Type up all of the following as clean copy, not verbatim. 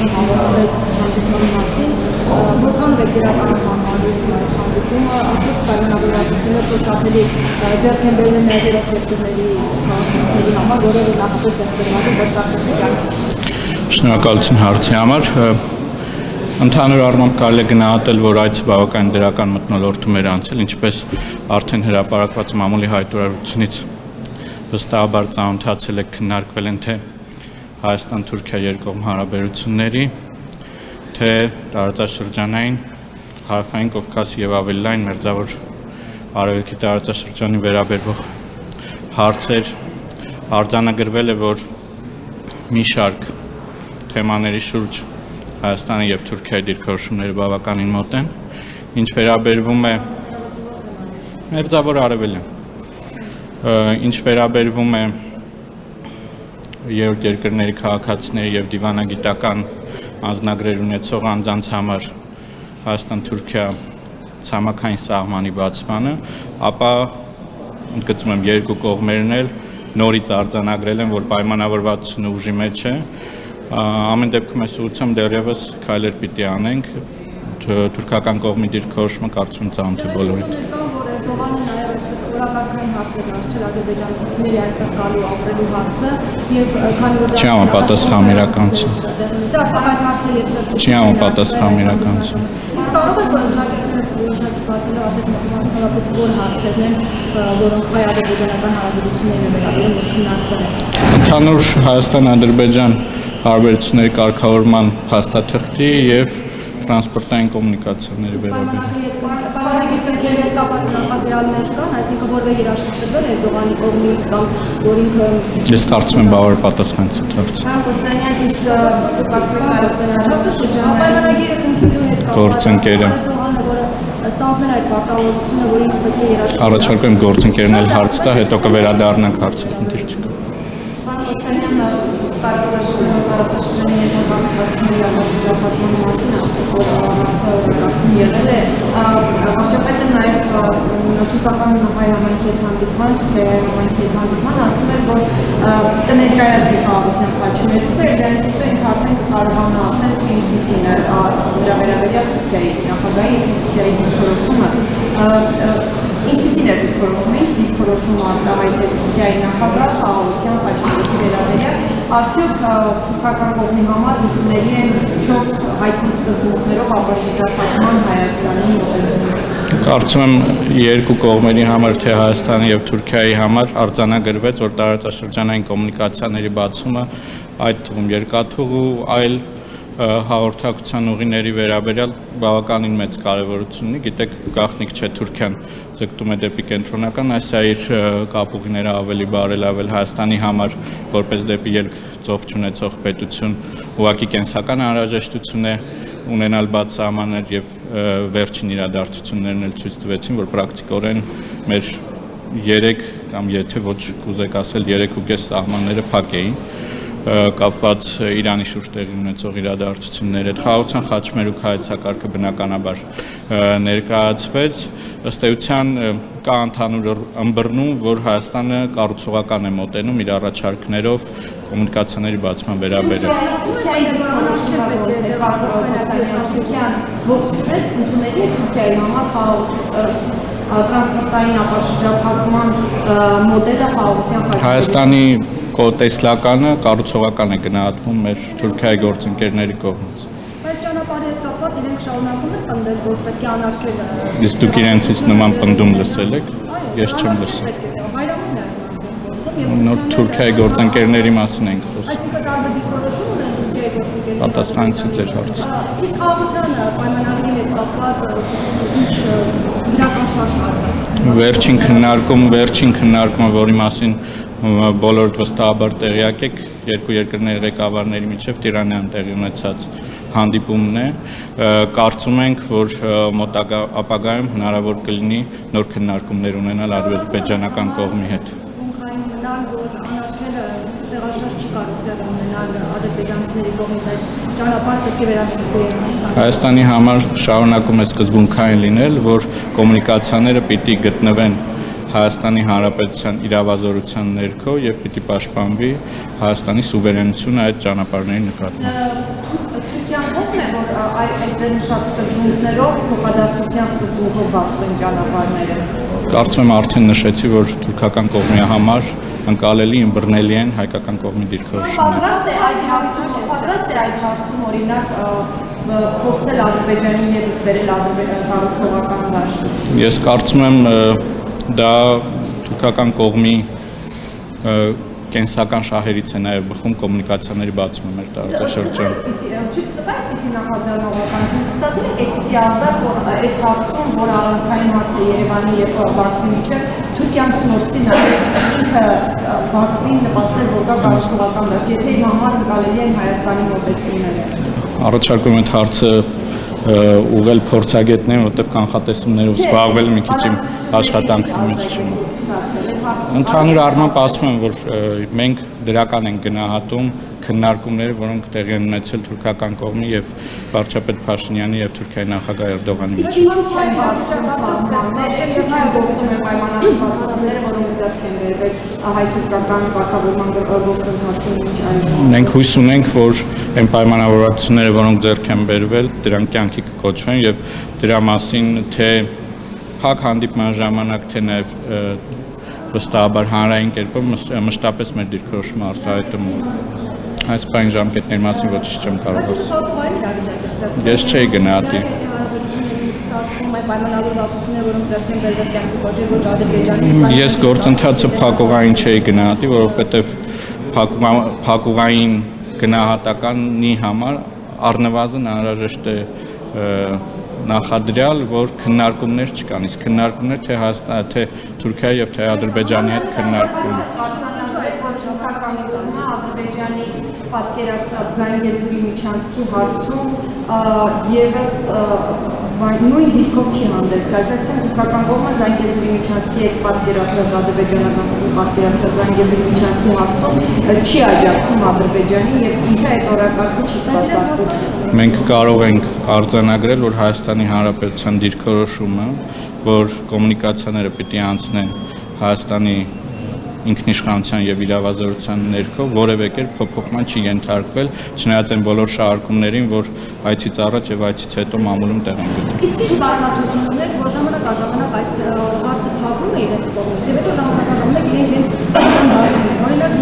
Հայաստանը հավաքվեց հանդիպման մասին, որքան վեկտորական հանդիպումը արդյոք պայմանավորվածությունը շոշափելի ձեռք են բերել նաև երկրների քաղաքացիների համար, որը նախապես ձեռքբերված է վստահության։ Շնորհակալություն հարցի համար։ Ընդհանուր առմամբ կարելի է գնահատել, որ այցը բավական դրական մթնոլորտում էր անցել, ինչպես արդեն հրապարակված մամուլի հայտարարությունից վստահաբար ծանոթացել եք, քննարկվել են թե Հայաստան-Թուրքիա երկկողմ հարաբերությունների, թե տարածաշրջանային, հարավային Կովկասի եւ ավելի լայն մերձավոր արևելքի տարածաշրջանի վերաբերող հարցեր արձանագրվել է, որ մի շարք թեմաների շուրջ Հայաստանի եւ Թուրքիայի դիրքորոշումները բավականին մոտ են, ինչ վերաբերվում է մերձավոր արևելին, ինչ վերաբերվում է երրորդ երկրների քաղաքացիների եւ դիվանագիտական անձնագրեր ունեցող անձանց համար Հայաստան-Թուրքիա ցամաքային սահմանի բացմանը, ապա ընդգծում եմ երկու կողմերն էլ նորից արձանագրել են, որ պայմանավորվածությունը ուժի մեջ է, ամեն դեպքում այս ուղղությամբ դեռևս քայլեր պիտի անենք, թուրքական կողմի դիրքորոշումը կարծում եմ ծանոթ է բոլորիդ։ Չի համապատասխանում իրականություն։ Չի համապատասխանում իրականություն։ Իսկ կարող եք որոշակի բացելով ասեք մասնավորապես որ հարցերն են, որոնք հայ-ադրբեջանական հարաբերություններին վերաբերում են քննարկվել են։ Ընդհանուր Հայաստան-Ադրբեջան հարաբերությունների կարգավորման փաստաթղթի եւ տրանսպորտային կոմունիկացիաների վերաբերյալ։ Պայմանագիրը կապված նախադրյալներ կան, այսինքն որը երաշխավորվել է Էրդողանի կողմից կամ որ ինքը Ես կարծում եմ բավարար պատասխանեցի հարցին։ Կոստանյան իսկ պայմանագիրը քննարկելու հետ կապված Գործընկերը ստանձնել այդ պարտավորությունը, որ ինքը պետք է երաշխավորել։ Առաջարկում եմ գործընկերն էլ հարց տա, հետո կվերադառնանք հարցի, խնդիր չկա։ Տարածաշրջանի ներկայացուցիչների առողջապահության մասին ասացիք, որ եղել է վարչապետը նաև թուրքական հայ համայնքի հետ հանդիպման, համայնքի հետ հանդիպման ասում էր, որ կներկայացվի խաղաղության խաչմերուկը, եւ դրանից հետո ինքը արդեն կարողանա ասել, թե ինչպիսին է նրա վերաբերյալ Թուրքիայի նախագահի եւ Թուրքիայի դիրքորոշումը, ինչպիսին է դիրքորոշումը, ինչ դիրքորոշում արտահայտեց Թուրքիայի նախագահը խաղաղության խաչմերուկի վերաբերյալ, արդյոք թուրքական կողմի համար դիտումների են 4 հայտնի սկզբունքներով ապաշրջափակման Հայաստանի մոտեցումը։ Կարծում եմ երկու կողմերի համար, թե Հայաստանի եւ Թուրքիայի համար արձանագրվեց, որ տարածաշրջանային կոմունիկացիաների բացումը, այդ թվում երկաթուղու այլ հաղորդակցության ուղիների վերաբերյալ բավականին մեծ կարևորություն ունի, գիտեք, գաղտնիք չէ Թուրքիան ձգտում է դեպի կենտրոնական Ասիայից կապուղիները ավելի բարելավել Հայաստանի համար, որպես դեպի երկծով չունեցող պետություն, ուղղակի կենսական անհրաժեշտություն է ունենալ բաց սահմաններ եւ վերջին իրադարձություններն էլ ցույց տվեցին, որ պրակտիկորեն մեր 3 կամ եթե ոչ կուզեք ասել 3.5 սահմանները փակ էին կապված Իրանի շուրջ տեղի ունեցող իրադարձությունների հետ խաղաղության խաչմերուկ հայեցակարգը բնականաբար ներկայացվեց ըստ էության կա ընդհանուր ըմբռնում, որ Հայաստանը կառուցողական է մոտենում իր առաջարկներով կոմունիկացիաների բացման վերաբերյալ։ Թուրքիայի դիրքորոշումը ոնց է Թուրքիան ողջունեց ընդունելի է Թուրքիայի համար տրանսպորտային ապաշրջափակման մոդելը խաղաղության խաչմերուկ։ Հայաստանի տեսլականը կառուցողական է գնահատվում մեր Թուրքիայի գործընկերների կողմից։ Բայց ճանապարհի հետ կապված իրենք շարունակում են պնդել, որ պետք է անարգել։ Իսկ դուք իրենցից նման պնդում լսել եք։ Ես չեմ լսել։ Հայրամին է ասում։ Նոր Թուրքիայի գործընկերների մասին ենք խոսում։ Այսինքն կարելի դիրքորոշում ունեն Թուրքիայի գործընկերները։ Պատասխանեցի ձեր հարցին։ Իսկ խաղաղության պայմանագրի հետ կապված ինչ իրական շարժ Վերջին քննարկումը, որի մասին բոլորդ վստահաբար տեղյակ եք, երկու երկրների ղեկավարների միջև Տիրանայում տեղի ունեցած հանդիպումն է, կարծում ենք, որ մոտակա ապագայում հնարավոր կլինի նոր քննարկումներ ունենալ ադրբեջանական կողմի հետ։ Հայաստանի համար շարունակում է սկզբունքային լինել, որ կոմունիկացիաները պիտի գտնվեն Հայաստանի Հանրապետության իրավազորության ներքո եւ պիտի պաշտպանվի Հայաստանի սուվերենությունը այդ ճանապարհների նկատմամբ։ այդ նշած սկզբունքներով փոխադարձության սկզբունքով բացվեն ճանապարհները։ Կարծում եմ արդեն նշեցի, որ թուրքական կողմի համար ընկալելի ըմբռնելի են հայկական կողմի դիրքորոշումները։ Պատրաստ է այդ հարցում օրինակ փորձել Ադրբեջանին ևս բերել ադրբեջան կառուցողական դաշտ։ Ես կարծում եմ դա թուրքական կողմի կենսական շահերից է նաև բխում կոմունիկացիաների բացումը մեր տարածաշրջանում։ Ցույց տվեք այդպիսի նախաձեռնողականություն ստացել եք այդպիսի ազդակ, որ այդ հարցում, որ առանցքային հարց է Երևանի եւ Բաքվի միջեւ, Թուրքիան փորձի նաև ինքը Բաքվին նպաստել, որ կա կառուցողական դաշտ, եթե համար կարելի են Հայաստանի մոտեցումները։ Առաջարկում եմ այդ հարցը ուղղել փորձագետներին, որտեղ կանխատեսումներով զբաղվել մի քիչ իմ աշխատանքի մեջ չեմ։ Ընդհանուր առմամբ ասում եմ, որ մենք դրական ենք գնահատում քննարկումները, որոնք տեղի են ունեցել թուրքական կողմի եւ վարչապետ Փաշինյանի եւ Թուրքիայի նախագահ Էրդողանի միջեւ։ Մենք հույս ունենք, որ այն պայմանավորվածությունները, որոնք ձեռք են բերվել, դրանք կյանքի կկոչվեն եւ դրա մասին թե փակ հանդիպման ժամանակ, թե նաեւ վստահաբար հանրային կերպով մշտապես մեր դիրքորոշումը արտահայտում է։ Այս բան ժամկետների մասին ոչինչ չեմ կարող ասել։ Ես չէի գնահատի։ Ես գործընթացը փակուղային չէի գնահատի, որովհետև փակուղային գնահատականի համար առնվազն անհրաժեշտ է նախադրյալ, որ քննարկումներ չկան, իսկ քննարկումներ թե Հայաստանի, թե Թուրքիայի եւ թե Ադրբեջանի հետ քննարկվում են։ Ադրբեջանի պատկերացրած Զանգեզուրի միջանցքի հարցում եւս նույն դիրքով չի հանդես գալիս, այսինքն թուրքական կողմը Զանգեզուրի միջանցքի հետ պատկերացրած ադրբեջանական կողմը պատկերացրած Զանգեզուրի միջանցքի հարցում չի աջակցում Ադրբեջանին եւ ինքը այդ օրակարգը չի սպասարկում։ Մենք կարող ենք արձանագրել, որ Հայաստանի Հանրապետության դիրքորոշումը, որ կոմունիկացիաները պիտի անցնեն Հայաստանի ինքնիշխանության եւ իրավազորության ներքո որևէ կերպ փոփոխման չի ենթարկվել, չնայած այն բոլոր շարժումներին, որ այցից առաջ եւ այցից հետո մամուլում տեղ են գտել։ Իսկ ինչ բացատրություն ունեք, որ ժամանակ այս հարցը փակվում է իրենց կողմից, եւ հետո ժամանակ իրենք հենց բացում են։ Օրինակ,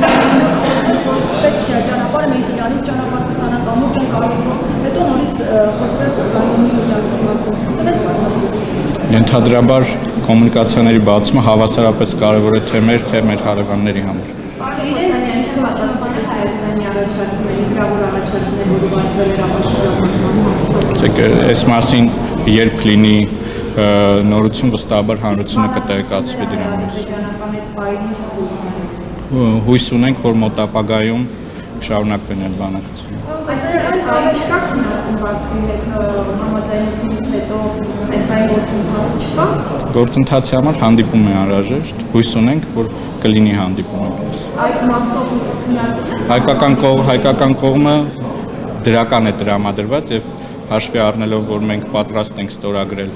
պետք չէ ճանապարհը մենք Իրանից ճանապարհ կստանանք, ամուր չեն կառուցում, հետո նորից խոսվեց Զանգեզուրի միջանցքի մասին։ Դրանք բացատրություն։ Ենթադրաբար կոմունիկացիաների բացումը հավասարապես կարևոր է թե մեր հարևանների համար։ Հայաստանի առաջարկների, գրավոր առաջարկներ, որ ուղարկվել էր ապաշրջապատման։ Այս մասին երբ լինի նորություն, վստահաբար հանրությունը կտեղեկացվի դրա մասին։ Հույս ունենք, որ մոտ ապագայում կշարունակվեն այդ բանակցությունները։ Գործընթացի համար հանդիպում է անհրաժեշտ, հույս ունենք, որ կլինի հանդիպում։ Հայկական կողմը դրական է տրամադրված եւ հաշվի առնելով, որ մենք պատրաստ ենք ստորագրել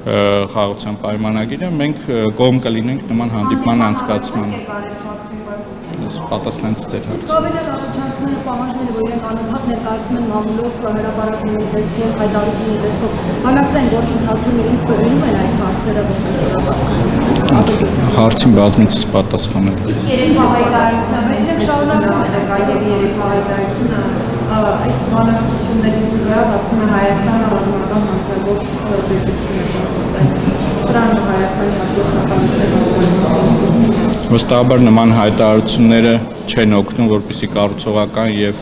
խաղաղության պայմանագիրը, մենք կողմ կլինենք նման հանդիպման անցկացման։ Պատասխանեցի ձեր հարցին։ Կավելեր առաջարկները, պահանջները, որ իրենք անընդհատ ներկայացնում են մամուլով, հրապարակումների տեսքով, հայտարարությունների տեսքով, համակցային գործընթացում իրենք բերում են այդ հարցերը որպես օրակարգ։ Հարցին բազմիցս պատասխանել։ Իսկ երեք հայտարարությունները այս բանակցությունների զուգահեռ ասում է Հայաստանը ռազմական հանցագործ պետություն է պատասխանել։ Սրան Հայաստանի հատկությունների Վստահաբար նման հայտարարությունները չեն օգնում, որպեսզի կառուցողական եւ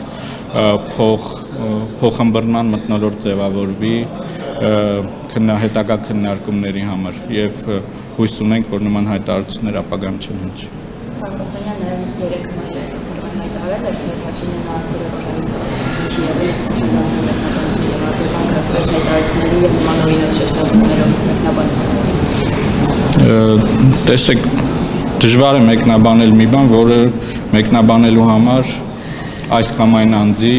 փոխըմբռնման մթնոլորտ ձևավորվի հետագա քննարկումների համար եւ հույս ունենք, որ նման հայտարարություններ ապագայում չեն հնչի։ Պարոն երեք հայտարարել էր, թե Փաշինյանը ասել է, որ հայտարարությունների եւ նման օրինակ շեշտադրումներով մեկնաբանեցին։ Տեսեք, դժվար է մեկնաբանել մի բան, որը մեկնաբանելու համար այս կամ այն անձի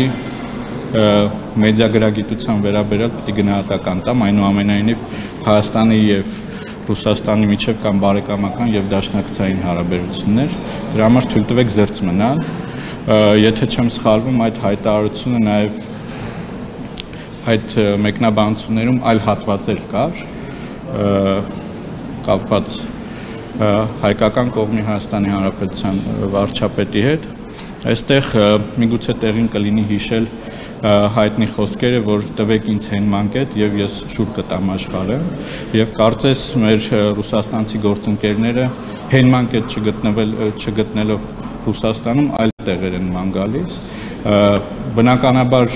մեդիագրագիտության վերաբերյալ պիտի գնահատական տամ, այնուամենայնիվ Հայաստանի եւ Ռուսաստանի միջև կան բարեկամական եւ դաշնակցային հարաբերություններ, դրա համար թույլ տվեք զերծ մնալ, եթե չեմ սխալվում, այդ հայտարարությունը նաեւ այդ մեկնաբանություններում այլ հատվածեր կար կապված հայկական կողմի Հայաստանի Հանրապետության վարչապետի հետ այստեղ միգուցե տեղին կլինի հիշել հայտնի խոսքերը, որ տվեք ինձ հենմանկետ եւ ես շուր կտամ աշխարհը եւ կարծես մեր ռուսաստանցի գործընկերները հենմանկետ չգտնելով Ռուսաստանում այլ տեղեր են ման գալիս բնականաբար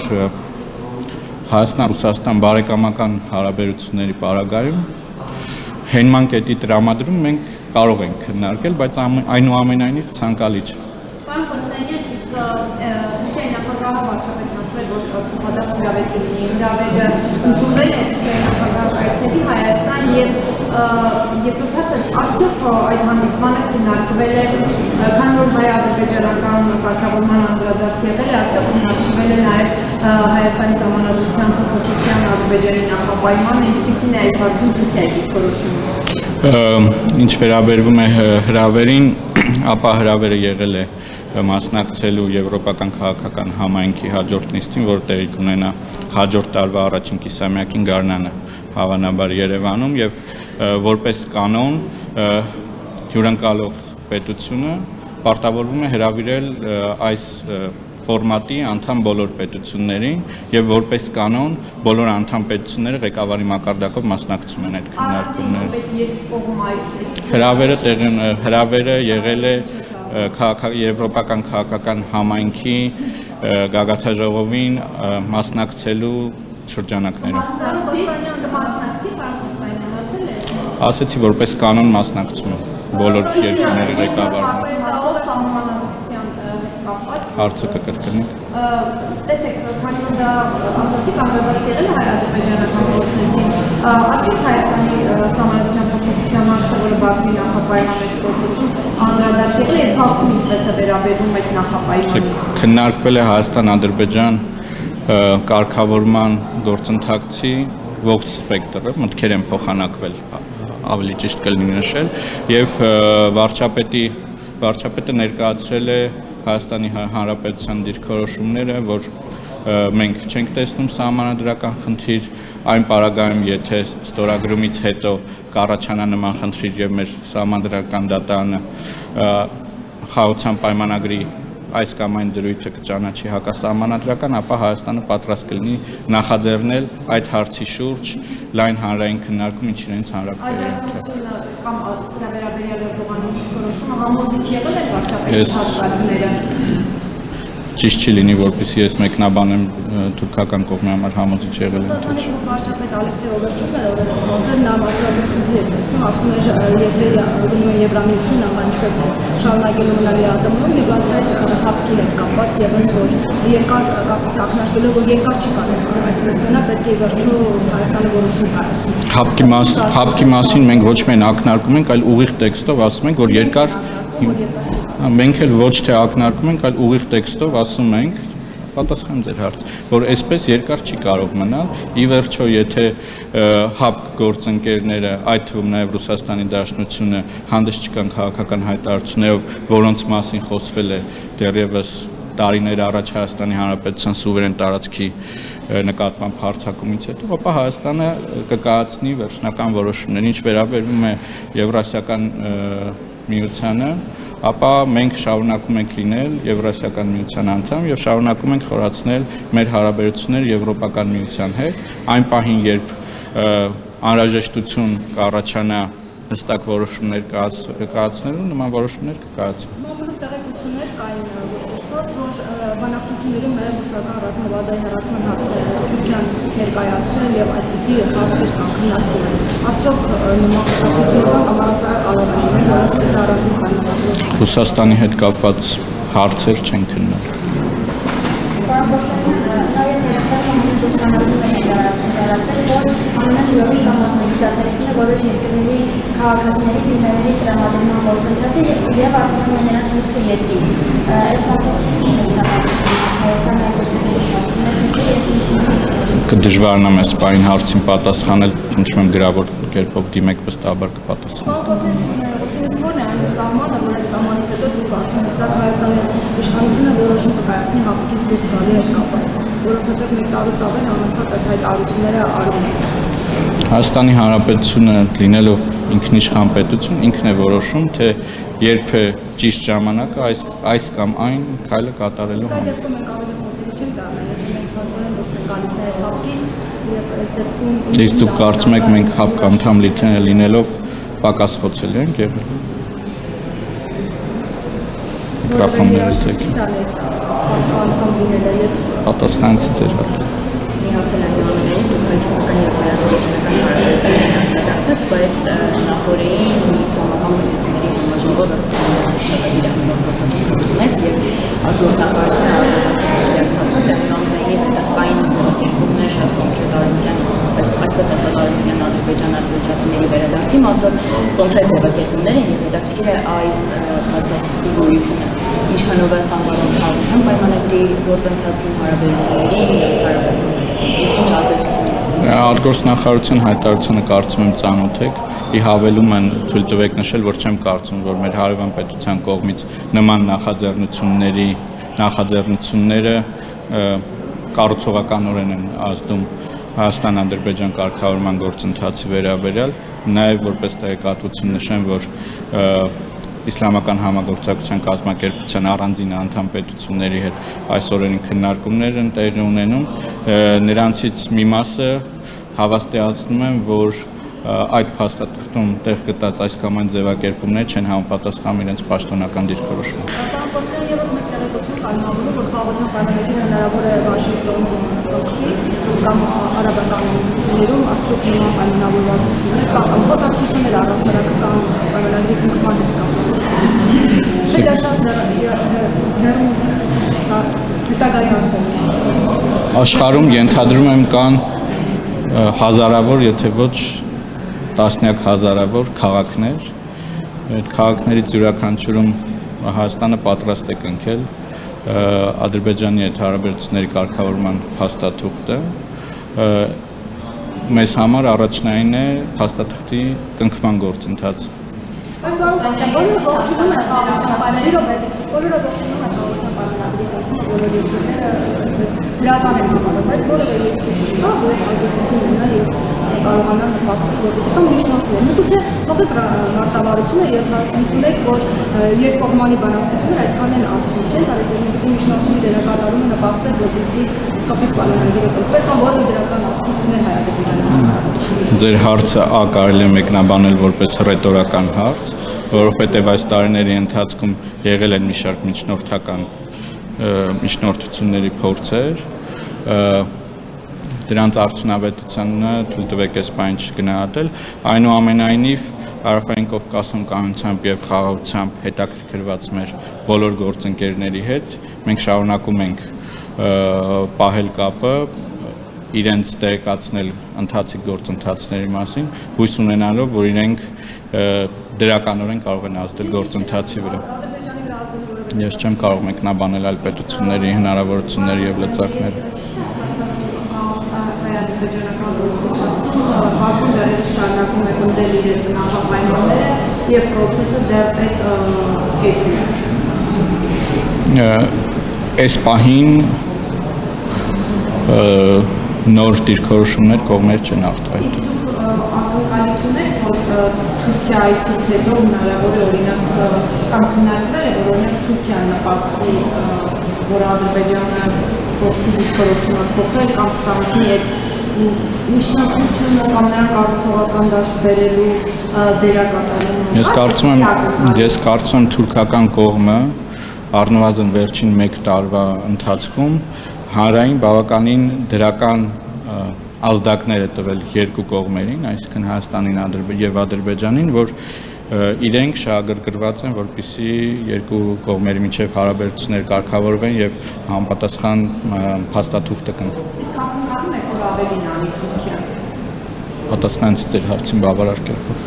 Հայաստան-Ռուսաստան բարեկամական հարաբերությունների պարագայում հենմանկետի տրամադրում մենք կարող ենք քննարկել, բայց այնուամենայնիվ ցանկալի չէ։ Պարոն Կոստանյան, իսկ նախագահ վարչապետն ասել որ փոխադարձ հրավեր լինի, հրավերը ընդունվել է նախագահ այցելի Հայաստան եւ հարցը արդյոք այդ հանդիպմանը քննարկվել է, քանի որ հայ-ադրբեջանական կարգավորման անդրադարձ եղել է, արդյոք քննարկվել է նաեւ Հայաստանի Սահմանադրության փոփոխության Ադրբեջանի նախապայմանը, ինչպիսին է այս հարցում Թուրքիայի դիրքորոշումը։ Ինչ վերաբերվում է հրավերին, ապա հրավերը եղել է մասնակցելու Եվրոպական քաղաքական համայնքի հաջորդ նիստին, որը տեղի կունենա հաջորդ տարվա առաջին կիսամյակին Գարնանը, հավանաբար Երևանում եւ որպես կանոն հյուրընկալող պետությունը պարտավորվում է հրավիրել այս ֆորմատի անդամ բոլոր պետություններին եւ որպես կանոն բոլոր անդամ պետությունները ղեկավարի մակարդակով մասնակցում են այդ քննարկումներին։ Հրավերը եղել է Եվրոպական քաղաքական համայնքի գագաթաժողովին մասնակցելու շրջանակներում։ Ասեցի որպես կանոն մասնակցում բոլոր երկրների ղեկավարները։ Հարցը կկրկնեք։ Տեսեք, քանի որ դա ասացիք անդրադարձ եղել է հայ-ադրբեջանական պրոցեսին, արդյոք Հայաստանի Սահմանադրության փոփոխության հարցը, որը Բաքվի նախապայման այս պրոցեսում անդրադարձ եղել է, եւ Բաքվում ինչպես է վերաբերվում այդ նախապայմանին։ Քննարկվել է Հայաստան-Ադրբեջան կարգավորման գործընթացի ողջ սպեկտրը, մտքեր են փոխանակվել, ավելի ճիշտ կլինի նշել, եւ վարչապետը ներկայացրել է Հայաստանի Հանրապետության դիրքորոշումները, որ մենք չենք տեսնում սահմանադրական խնդիր, այն պարագայում, եթե ստորագրումից հետո կառաջանա նման խնդիր եւ մեր սահմանադրական դատարանը խաղաղության պայմանագրի այս կամ այն դրույթը կճանաչի հակասահմանադրական, ապա Հայաստանը պատրաստ կլինի նախաձեռնել այդ հարցի շուրջ լայն հանրային քննարկում, ինչ իրենց հանրակրթությունը կամ սրա վերաբերյալ Էրդողանի դիրքորոշումը համոզիչ եղել է վարչապետի հաստատները։ Ճիշտ չի լինի, որպեսզի ես մեկնաբանեմ թուրքական կողմի համար համոզիչ եղել է։ Վարչապետ Ալեքսեյ Օվերչուկն էլ օրերս խոսել, նա մասնագիտություն է տեսնում, ասում է, եթե գնում է Եվրամիությունն, ապա ինչպես շարունակելու մնալ ԵԱՏՄ-ում, եւ այդ հապկի հետ կապված եւս որ երկար կապից ակնարկելով, որ երկար չի կարող այսպես մնալ, պետք է վերջո Հայաստանը որոշում կայացնի։ Հապկի մասին մենք ոչ միայն ակնարկում ենք, այլ ուղիղ տեքստով ասում ենք, որ երկար մենք էլ ոչ թե ակնարկում ենք, այլ ուղիղ տեքստով ասում ենք, պատասխան ձեր հարց, որ այսպես երկար չի կարող մնալ, ի վերջո եթե հապկ գործընկերները, այդ թվում նաև Ռուսաստանի Դաշնությունը հանդես չկան քաղաքական հայտարարություններով, որոնց մասին խոսվել է դեռևս տարիներ առաջ Հայաստանի Հանրապետության սուվերեն տարածքի նկատմամբ հարձակումից հետո, ապա Հայաստանը կկայացնի վերջնական որոշումներ, ինչ վերաբերվում է Եվրասիական միությանը, ապա մենք շարունակում ենք լինել Եվրասիական միության անդամ եւ շարունակում ենք խորացնել մեր հարաբերությունները Եվրոպական միության հետ, այն պահին, երբ անհրաժեշտություն կառաջանա հստակ որոշումներ կայացնելու, նման որոշումներ կկայացվեն։ Մոմորում տեղեկություններ կային, որ բանակցություններում նաև ռուսական ռազմավազայի հեռացման հարցերը Թուրքիան ներկայացրել եւ այդպիսի հարցեր կան քննարկվում։ Արդյոք նման բանակցությունները կամ կարող են լինել ռազմական պայմանագրով։ Ռուսաստանի հետ կապված հարցեր չեն քննարկվում։ Նաև Հայաստանը նույնպես կանոնավոր ներկայացում տարածել, որ ամենայն յուրովի կամ մասնագիտացնելը որոշ երկրների քաղաքացիների բիզնեսների տրամադրման գործընթացը եւ արտադրում է նրանց մուտքը երկիր։ Այս մասով չի ներկայացնում Հայաստանը այդպիսի շարունակում Կդժվարանամ այս պահին հարցին պատասխանել, խնդրում եմ գրավոր կերպով դիմեք վստահաբար կպատասխանեմ։ Ո՞րն է այն սահմանը, որ այդ սահմանից հետո դուք արդեն հստակ Հայաստանի իշխանությունը որոշում կկայացնի հապկից դուրս գալու հետ կապված։ որովհետև մեկ տարուց ավել անընդհատ այս հայտարարությունները արվում են։ Հայաստանի Հանրապետությունը լինելով ինքնիշխան պետություն, ինքն է որոշում, թե երբ է ճիշտ ժամանակը այս կամ այն քայլը կատարելու համար։ Այս դեպքում մենք ավելի խոսելի չենք դառնալ, մենք փաստորեն դուրս ենք գալիս այս հապկից եւ այս դեպքում Իսկ դուք կարծում եք մենք հապկ անդամ լինելով պակաս խոցելի ենք եղել։ Գրաֆոնները տեք։ Պատասխանեցի ձեր հարցը։ Մի հարցը լայնավորել դուք հայկական եւ հարաբերական հարաբերություններ բայց նախորդին իսլամական պետությունների համաժողովը ստացվեց եւ արտգործնախարարությունը հաստատած է կամպանիայի հետագային ձեռքբերումներ շատ կոնկրետարության այսպես ասած ադրբեջանցիների վերադարձի մասը կոնկրետ ձեռքբերումներ են եւ հետաքրքիր է այս հաստատքի գոյությունը ինչքանով է խանգարում հարցան պայմանագրի գործընթացին հարաբերություններին եւ հարաբերություններին ինչ ազդեցություն Արտգործնախարարության հայտարարությունը կարծում եմ ծանոթ եք ի հավելում են թույլ տվեք նշել որ չեմ կարծում որ մեր հարևան պետության կողմից նման նախաձեռնությունները կառուցողականորեն են ազդում Հայաստան-Ադրբեջան կարգավորման գործընթացի վերաբերյալ նաև որպես տեղեկատվություն նշեմ որ Իսլամական համագործակցության կազմակերպության առանձին անդամ պետությունների հետ այս օրերին քննարկումներ են տեղի ունենում նրանցից մի մասը հավաստիացնում են որ այդ փաստաթղթում տեղ գտած այս կամ այն ձևակերպումներ չեն համապատասխանում իրենց պաշտոնական դիրքորոշմանը Պարոն եւս մեկ տեղեկություն կայացնում որ խաղաղության պայմանագրին հնարավոր է Վաշինգտոնում կամ արաբական երկրներում արդյոք նման պայմանավորվածություններ կամ խոսակցություններ առասարակական պայմանագրի կնքման Աշխարհում ենթադրում եմ կան հազարավոր, եթե ոչ տասնյակ հազարավոր քաղաքներ, այդ քաղաքներից յուրաքանչյուրում Հայաստանը պատրաստ է կնքել Ադրբեջանի հետ հարաբերությունների կարգավորման փաստաթուղթը մեզ համար առաջնային է փաստաթղթի կնքման գործընթացը Բայց բոլորը ողջունում են խաղաղության պայմանագրի, բոլորը ողջունում են խաղաղության պայմանագրի կողմից, բոլոր երկրները դրական են համարում, բայց որևէ երկիր չկա, որ ազդեցություն ունենա եւ կարողանա նպաստել գործիքական միջնորդներ։ Միգուցե փոքր մարտավարություն է եւ հասնենք որ երկկողմանի բանակցությունները այդքան են արդյունք չեն տալիս, եւ միգուցե միջնորդների դերակատարումը նպաստել որպեսզի իսկապես պայմանագիրը կնքվի կամ որևէ դրական արդյունք ուներ Հայ-Ադրբեջանի Ձեր հարցը կարելի է մեկնաբանել որպես ռետորական հարց, որովհետև այս տարիների ընթացքում եղել են մի շարք միջնորդությունների փորձեր, դրանց արդյունավետությանը թույլ տվեք այս բանը չգնահատել, այնուամենայնիվ Հարավային Կովկասում կայունությամբ եւ խաղաղությամբ հետաքրքրված մեր բոլոր գործընկերների հետ մենք շարունակում ենք պահել կապը իրենց տեղեկացնել ընթացիկ գործընթացների մասին, հույս ունենալով, որ իրենք դրականորեն կարող են ազդել գործընթացի վրա։ Ես չեմ կարող մեկնաբանել այլ պետությունների հնարավորությունները եւ լծակները։ Բաքուն դեռևս շարունակում է ընդդել իր նախապայմանները եւ process-ը դեռ այդ կետում է։ Այս պահին նոր դիրքորոշումներ կողմեր չեն արտահայտել։ Իսկ ակնկալություն եք, որ Թուրքիայից հետո հնարավոր է օրինակ կամ քննարկվել է, որ օրինակ Թուրքիան նպաստի, որ Ադրբեջանը փորձի դիրքորոշումը փոխել կամ ստանալի այդ միջնակցությունը կամ նրան կառուցողական դաշտ բերելու դերակատարելու։ Ես կարծում եմ թուրքական կողմը առնվազն վերջին 1 տարվա ընթացքում հանրային բավականին դրական ազդակներ է տվել երկու կողմերին, այսինքն Հայաստանին եւ Ադրբեջանին, որ իրենք շահագրգռված են, որպեսզի երկու կողմերի միջև հարաբերություններ կարգավորվեն եւ համապատասխան փաստաթուղթը կնքվի։ Իսկ ակնկալում եք, որ ավելին անի Թուրքիան։ Պատասխանեցի ձեր հարցին բավարար կերպով։